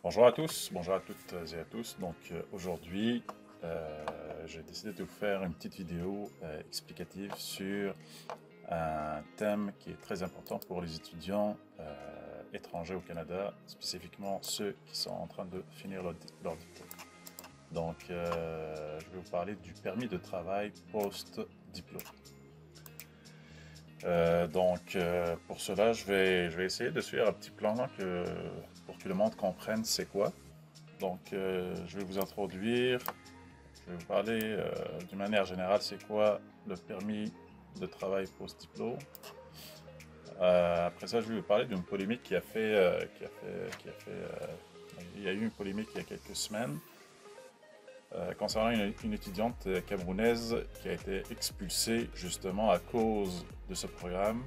Bonjour à tous, bonjour à toutes et à tous. Aujourd'hui, j'ai décidé de vous faire une petite vidéo explicative sur un thème qui est très important pour les étudiants étrangers au Canada, spécifiquement ceux qui sont en train de finir leur diplôme. Je vais vous parler du permis de travail post-diplôme. Pour cela, je vais essayer de suivre un petit plan pour que le monde comprenne c'est quoi. Je vais vous introduire, je vais vous parler d'une manière générale, c'est quoi le permis de travail post-diplôme. Après ça, je vais vous parler d'une polémique il y a eu une polémique il y a quelques semaines concernant une étudiante camerounaise qui a été expulsée justement à cause de ce programme,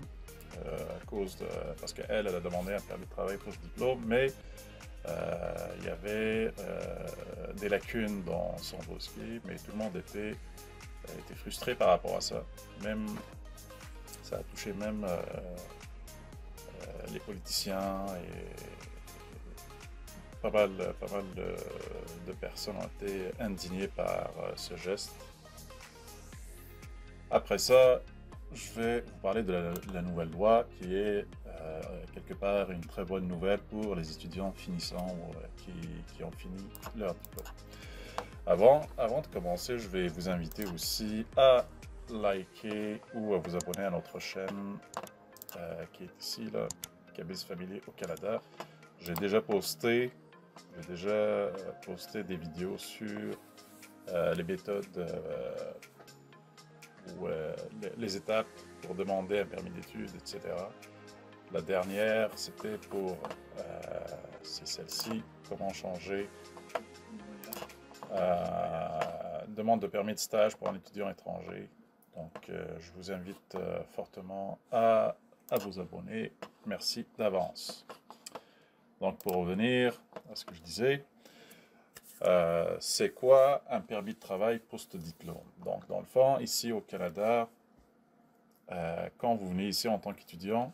parce qu'elle a demandé un permis de travail post-diplôme, mais il y avait des lacunes dans son dossier, mais tout le monde était frustré par rapport à ça. Même, ça a touché même les politiciens et pas mal de personnes ont été indignées par ce geste. Après ça, je vais vous parler de la nouvelle loi qui est quelque part une très bonne nouvelle pour les étudiants finissants ou qui ont fini leur diplôme. Avant de commencer, je vais vous inviter aussi à liker ou à vous abonner à notre chaîne qui est ici, là, Kaby's Family au Canada. J'ai déjà posté des vidéos sur les méthodes ou les étapes pour demander un permis d'études, etc. La dernière, c'était c'est celle-ci, comment changer demande de permis de stage pour un étudiant étranger. Je vous invite fortement à vous abonner. Merci d'avance. Donc, pour revenir à ce que je disais, c'est quoi un permis de travail post-diplôme? Donc, dans le fond, ici au Canada, quand vous venez ici en tant qu'étudiant,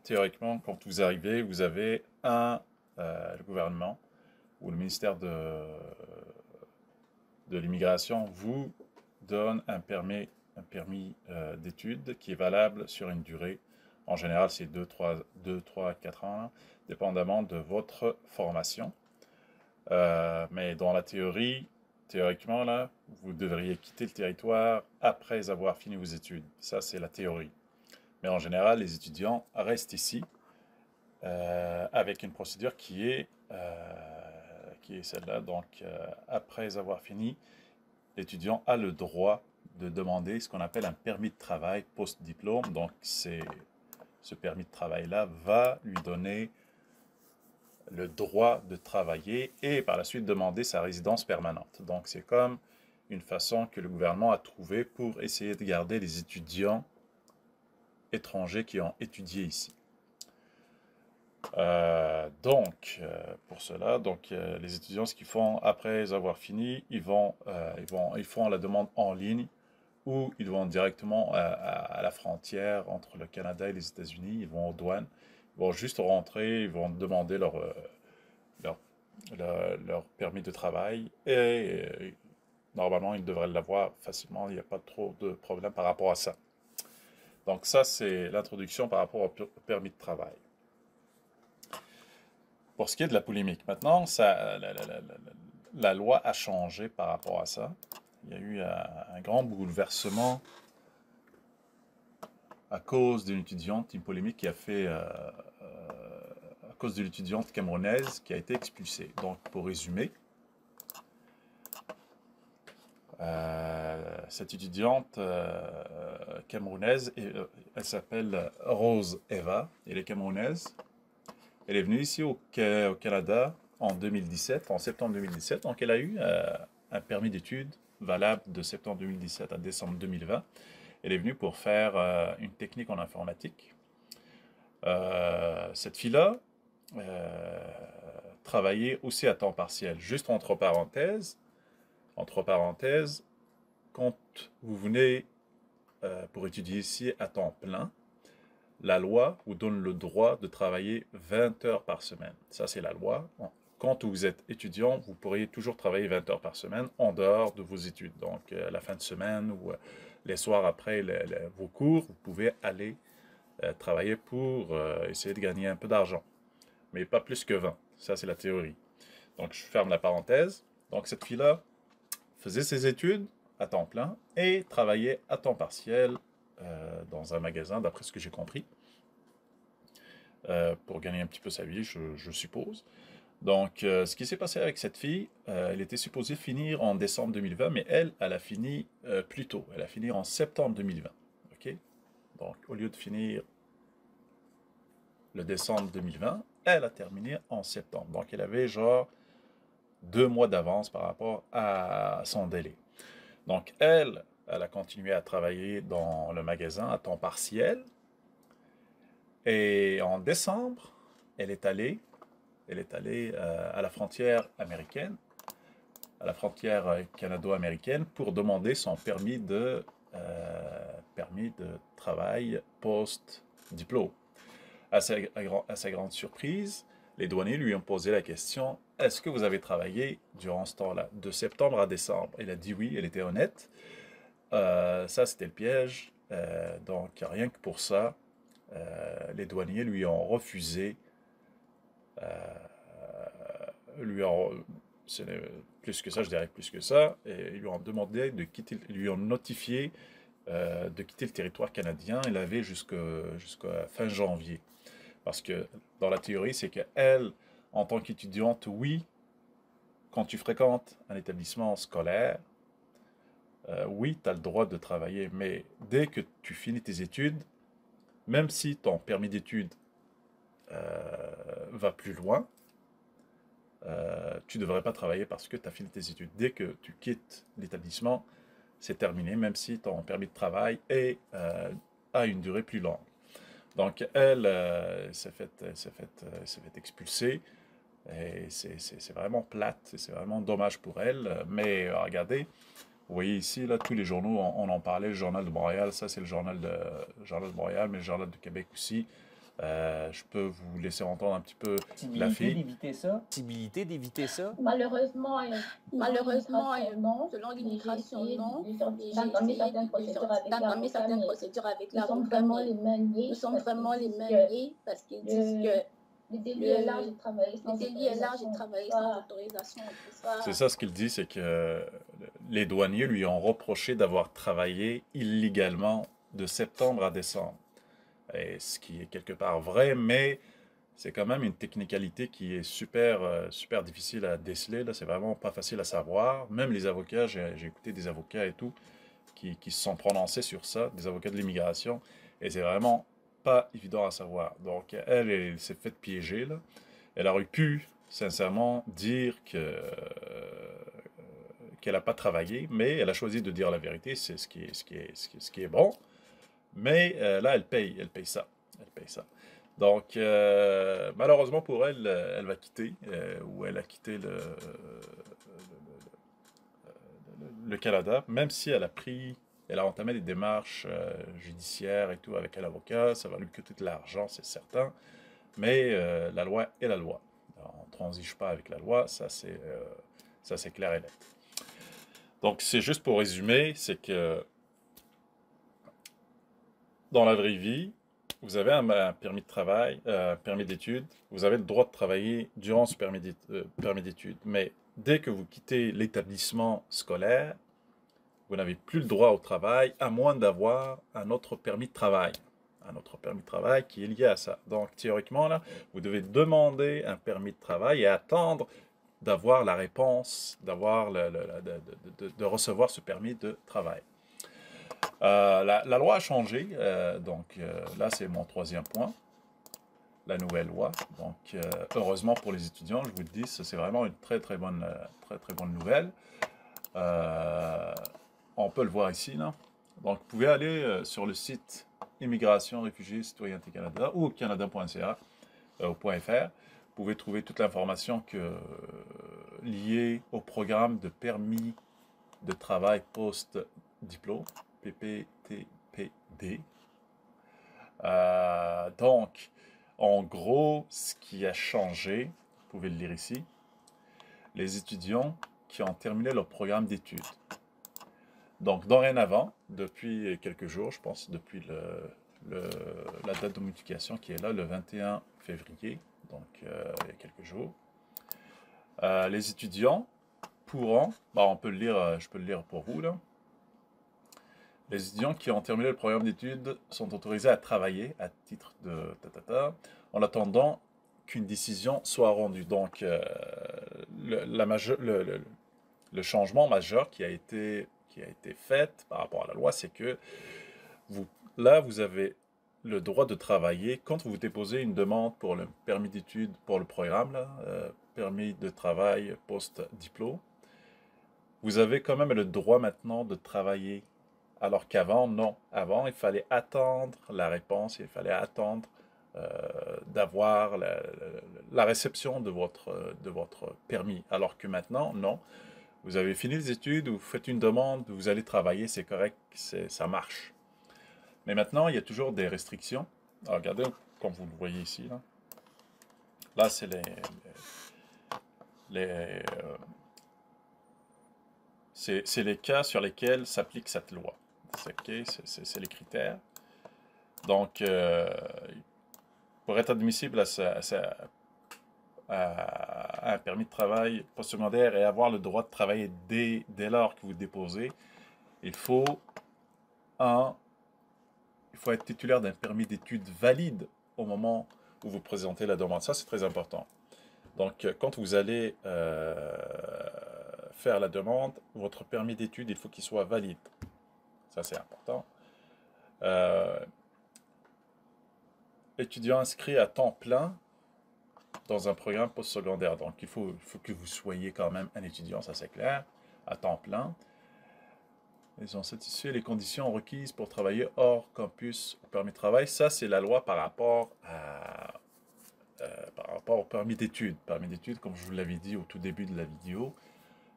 théoriquement, quand vous arrivez, vous avez le gouvernement ou le ministère de l'immigration vous donne un permis d'études qui est valable sur une durée. En général, c'est 2, 3, 4 ans, dépendamment de votre formation. Mais dans la théoriquement, là, vous devriez quitter le territoire après avoir fini vos études. Ça, c'est la théorie. Mais en général, les étudiants restent ici avec une procédure qui est celle-là. Après avoir fini, l'étudiant a le droit de demander ce qu'on appelle un permis de travail post-diplôme. Ce permis de travail-là va lui donner le droit de travailler et par la suite demander sa résidence permanente. Donc, c'est comme une façon que le gouvernement a trouvé pour essayer de garder les étudiants étrangers qui ont étudié ici. Pour cela, les étudiants, ce qu'ils font après avoir fini, ils font la demande en ligne ou ils vont directement à la frontière entre le Canada et les États-Unis. Ils vont aux douanes, ils vont juste rentrer, ils vont demander leur, leur permis de travail et normalement, ils devraient l'avoir facilement. Il n'y a pas trop de problème par rapport à ça. Donc ça, c'est l'introduction par rapport au permis de travail. Pour ce qui est de la polémique, maintenant, la loi a changé par rapport à ça. Il y a eu un grand bouleversement à cause d'une étudiante, une polémique qui a fait à cause de l'étudiante camerounaise qui a été expulsée. Donc, pour résumer, cette étudiante camerounaise, elle s'appelle Rose Eva, elle est camerounaise. Elle est venue ici au Canada en 2017, en septembre 2017. Donc, elle a eu un permis d'études valable de septembre 2017 à décembre 2020. Elle est venue pour faire une technique en informatique. Cette fille-là travaillait aussi à temps partiel. Juste entre parenthèses, quand vous venez pour étudier ici à temps plein, la loi vous donne le droit de travailler 20 heures par semaine. Ça, c'est la loi. Quand vous êtes étudiant, vous pourriez toujours travailler 20 heures par semaine en dehors de vos études. Donc, la fin de semaine ou les soirs après vos cours, vous pouvez aller travailler pour essayer de gagner un peu d'argent. Mais pas plus que 20. Ça, c'est la théorie. Donc, je ferme la parenthèse. Donc, cette fille-là faisait ses études à temps plein et travaillait à temps partiel dans un magasin, d'après ce que j'ai compris, pour gagner un petit peu sa vie, je suppose. Donc, ce qui s'est passé avec cette fille, elle était supposée finir en décembre 2020, mais elle a fini plus tôt. Elle a fini en septembre 2020. OK? Donc, au lieu de finir le décembre 2020, elle a terminé en septembre. Donc, elle avait genre 2 mois d'avance par rapport à son délai. Donc, elle a continué à travailler dans le magasin à temps partiel. Et en décembre, elle est allée à la frontière américaine, à la frontière canado-américaine, pour demander son permis de travail post-diplôme. À sa grande surprise, les douaniers lui ont posé la question: est-ce que vous avez travaillé durant ce temps-là, de septembre à décembre? Elle a dit oui, elle était honnête. Ça, c'était le piège. Donc, rien que pour ça, les douaniers lui ont refusé, lui ont, plus que ça, je dirais plus que ça, et ils lui ont demandé de quitter, ils lui ont notifié de quitter le territoire canadien. Il avait jusqu'à fin janvier. Parce que dans la théorie, c'est qu'elle, en tant qu'étudiante, oui, quand tu fréquentes un établissement scolaire, oui, tu as le droit de travailler, mais dès que tu finis tes études, même si ton permis d'études va plus loin, tu ne devrais pas travailler parce que tu as fini tes études. Dès que tu quittes l'établissement, c'est terminé, même si ton permis de travail a une durée plus longue. Donc, elle s'est fait expulser. Et c'est vraiment plate, c'est vraiment dommage pour elle. Mais regardez, vous voyez ici, là, tous les journaux, on en parlait, le Journal de Montréal, ça c'est le journal de Montréal, mais le Journal de Québec aussi. Je peux vous laisser entendre un petit peu la fille. D'éviter ça. Possibilité d'éviter ça. Malheureusement, Malheureusement, selon l'immigration, non. j'ai essayé d'entamer certaines procédures avec nous sommes l'avocat, vraiment mais les mains liées. nous sommes vraiment les mains liées parce qu'ils disent que le délit est là, j'ai travaillé sans autorisation et tout ça. C'est ça ce qu'il dit, c'est que les douaniers lui ont reproché d'avoir travaillé illégalement de septembre à décembre. Et ce qui est quelque part vrai, mais c'est quand même une technicalité qui est super difficile à déceler. Là, c'est vraiment pas facile à savoir. Même les avocats, j'ai écouté des avocats et tout qui se sont prononcés sur ça, des avocats de l'immigration, et c'est vraiment pas évident à savoir. Donc, elle s'est faite piéger, là. Elle aurait pu, sincèrement, dire qu'elle n'a pas travaillé, mais elle a choisi de dire la vérité, c'est ce qui est bon. Mais là, elle paye ça. Elle paye ça. Donc, malheureusement pour elle, elle va quitter, ou elle a quitté le Canada, même si elle a entamé des démarches judiciaires et tout avec un avocat. Ça va lui coûter de l'argent, c'est certain. Mais la loi est la loi. On ne transige pas avec la loi, ça c'est clair et net. Donc, c'est juste pour résumer, c'est que dans la vraie vie, vous avez un permis de travail, un permis d'études, vous avez le droit de travailler durant ce permis d'études. Mais dès que vous quittez l'établissement scolaire, vous n'avez plus le droit au travail, à moins d'avoir un autre permis de travail. Un autre permis de travail qui est lié à ça. Donc, théoriquement, là, vous devez demander un permis de travail et attendre d'avoir la réponse, de recevoir ce permis de travail. La loi a changé, donc là c'est mon troisième point, la nouvelle loi. Donc heureusement pour les étudiants, je vous le dis, c'est vraiment une très bonne nouvelle. On peut le voir ici, là. Donc vous pouvez aller sur le site Immigration, Réfugiés, Citoyenneté Canada ou canada.ca ou .fr. Vous pouvez trouver toute l'information liée au programme de permis de travail post-diplôme, PPTPD. Donc, en gros, ce qui a changé, vous pouvez le lire ici, les étudiants qui ont terminé leur programme d'études. Donc, dorénavant, depuis quelques jours, je pense, depuis la date de modification qui est là, le 21 février, donc il y a quelques jours, les étudiants pourront, on peut le lire, je peux le lire pour vous là. Les étudiants qui ont terminé le programme d'études sont autorisés à travailler à titre de en attendant qu'une décision soit rendue. Donc, le changement majeur qui a été fait par rapport à la loi, c'est que vous avez le droit de travailler quand vous déposez une demande pour le permis d'études pour le programme, là, permis de travail post-diplôme. Vous avez quand même le droit maintenant de travailler. Alors qu'avant, non. Avant, il fallait attendre la réponse, il fallait attendre d'avoir la réception de votre permis. Alors que maintenant, non. Vous avez fini les études, vous faites une demande, vous allez travailler, c'est correct, ça marche. Mais maintenant, il y a toujours des restrictions. Alors, regardez, comme vous le voyez ici. Là, c'est c'est les cas sur lesquels s'applique cette loi. C'est les critères. Donc, pour être admissible à un permis de travail postsecondaire et avoir le droit de travailler dès lors que vous déposez, il faut être titulaire d'un permis d'études valide au moment où vous présentez la demande. Ça, c'est très important. Donc, quand vous allez faire la demande, votre permis d'études, il faut qu'il soit valide. Ça, c'est important. Étudiant inscrit à temps plein dans un programme postsecondaire. Donc, il faut que vous soyez quand même un étudiant, ça c'est clair, à temps plein. Ils ont satisfait les conditions requises pour travailler hors campus au permis de travail. Ça, c'est la loi par rapport au permis d'études. Permis d'études, comme je vous l'avais dit au tout début de la vidéo,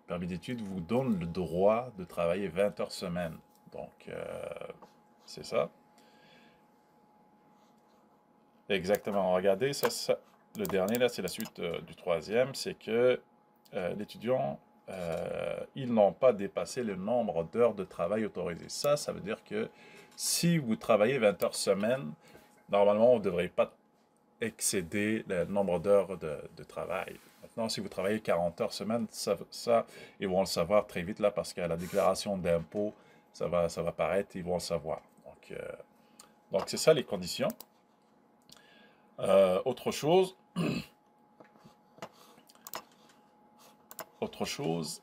permis d'études vous donne le droit de travailler 20 heures semaine. Donc, c'est ça. Exactement. Regardez, le dernier, là, c'est la suite du troisième. C'est que l'étudiant, ils n'ont pas dépassé le nombre d'heures de travail autorisé. Ça veut dire que si vous travaillez 20 heures semaine, normalement, vous ne devrez pas excéder le nombre d'heures de travail. Maintenant, si vous travaillez 40 heures semaine, ça, ils vont le savoir très vite là parce qu'à la déclaration d'impôt, ça va paraître, ils vont le savoir. Donc c'est ça les conditions. Autre chose,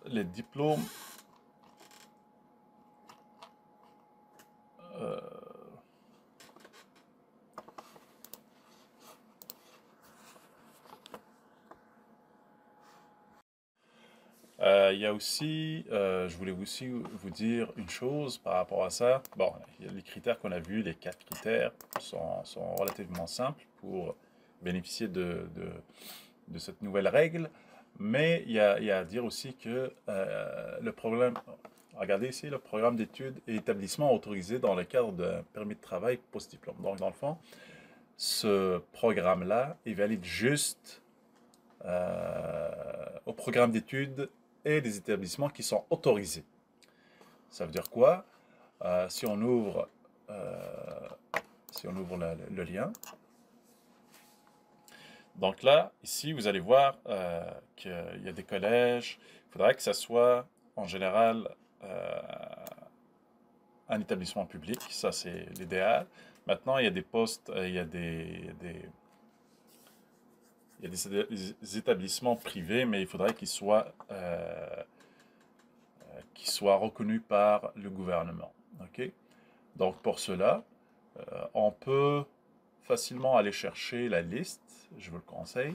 les diplômes. Il y a aussi, je voulais aussi vous dire une chose par rapport à ça. Bon, il y a les critères qu'on a vus, les 4 critères sont relativement simples pour bénéficier de cette nouvelle règle. Mais il y a à dire aussi que le problème, regardez ici, le programme d'études et établissement autorisé dans le cadre d'un permis de travail post-diplôme. Donc, dans le fond, ce programme-là, il valide juste au programme d'études et des établissements qui sont autorisés. Ça veut dire quoi? Si on ouvre le lien, donc là, ici, vous allez voir qu'il y a des collèges. Il faudrait que ça soit, en général, un établissement public. Ça, c'est l'idéal. Maintenant, il y a des postes, il y a des établissements privés, mais il faudrait qu'ils soient reconnus par le gouvernement. Okay? Donc, pour cela, on peut facilement aller chercher la liste, je vous le conseille.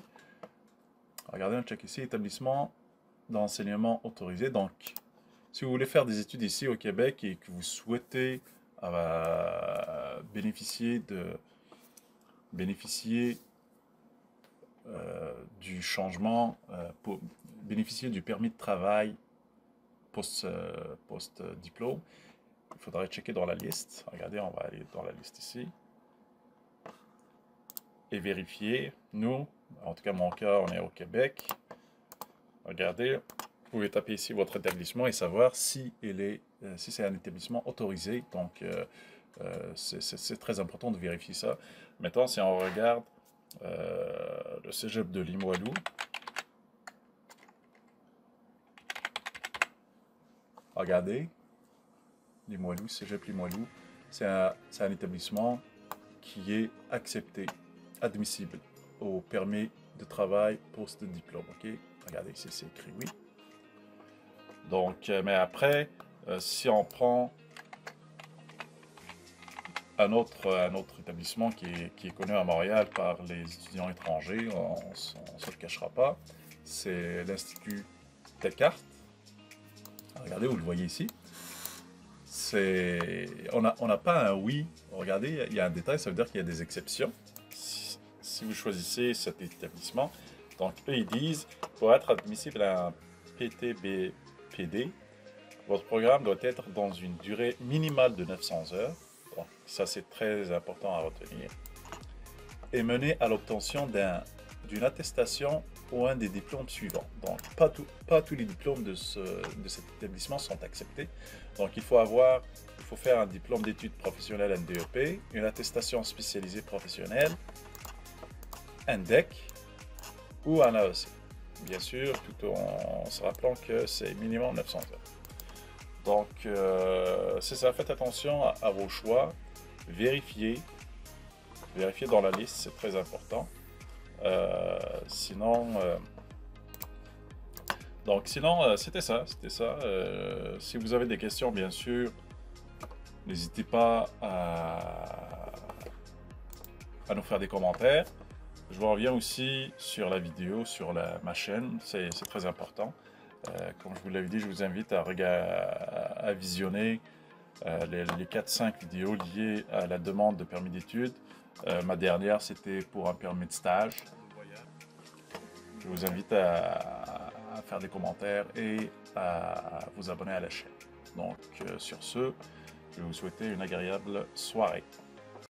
Regardez, on check ici, établissement d'enseignement autorisé. Donc, si vous voulez faire des études ici au Québec et que vous souhaitez bénéficier du changement, pour bénéficier du permis de travail post-diplôme, il faudrait checker dans la liste. Regardez, on va aller dans la liste ici. et vérifier. Nous, en tout cas mon cas, on est au Québec. Regardez, vous pouvez taper ici votre établissement et savoir si c'est un établissement autorisé. Donc, c'est très important de vérifier ça. Maintenant, si on regarde le cégep de Limoilou, regardez, Limoilou, cégep Limoilou, c'est un établissement qui est accepté, admissible au permis de travail post-diplôme. Ok, regardez ici, c'est écrit oui. Donc, mais après, si on prend un autre établissement qui est connu à Montréal par les étudiants étrangers, on ne se le cachera pas, c'est l'Institut Descartes. Regardez, vous le voyez ici. On n'a pas un oui. Regardez, il y a un détail, ça veut dire qu'il y a des exceptions. Si vous choisissez cet établissement, donc eux ils disent, pour être admissible à un PTBPD, votre programme doit être dans une durée minimale de 900 heures. Donc, ça, c'est très important à retenir. Et mener à l'obtention d'une attestation ou un des diplômes suivants. Donc, pas tous les diplômes de cet établissement sont acceptés. Donc, il faut faire un diplôme d'études professionnelles, un DEP, une attestation spécialisée professionnelle, un DEC ou un AEC. Bien sûr, tout en se rappelant que c'est minimum 900 heures. Donc, c'est ça, faites attention à vos choix, vérifiez dans la liste, c'est très important. Sinon, c'était ça. Si vous avez des questions, bien sûr, n'hésitez pas à nous faire des commentaires. Je vous reviens aussi sur la vidéo, sur ma chaîne, c'est très important. Comme je vous l'avais dit, je vous invite à visionner les 4-5 vidéos liées à la demande de permis d'études. Ma dernière, c'était pour un permis de stage. Je vous invite à faire des commentaires et à vous abonner à la chaîne. Donc, sur ce, je vais vous souhaiter une agréable soirée.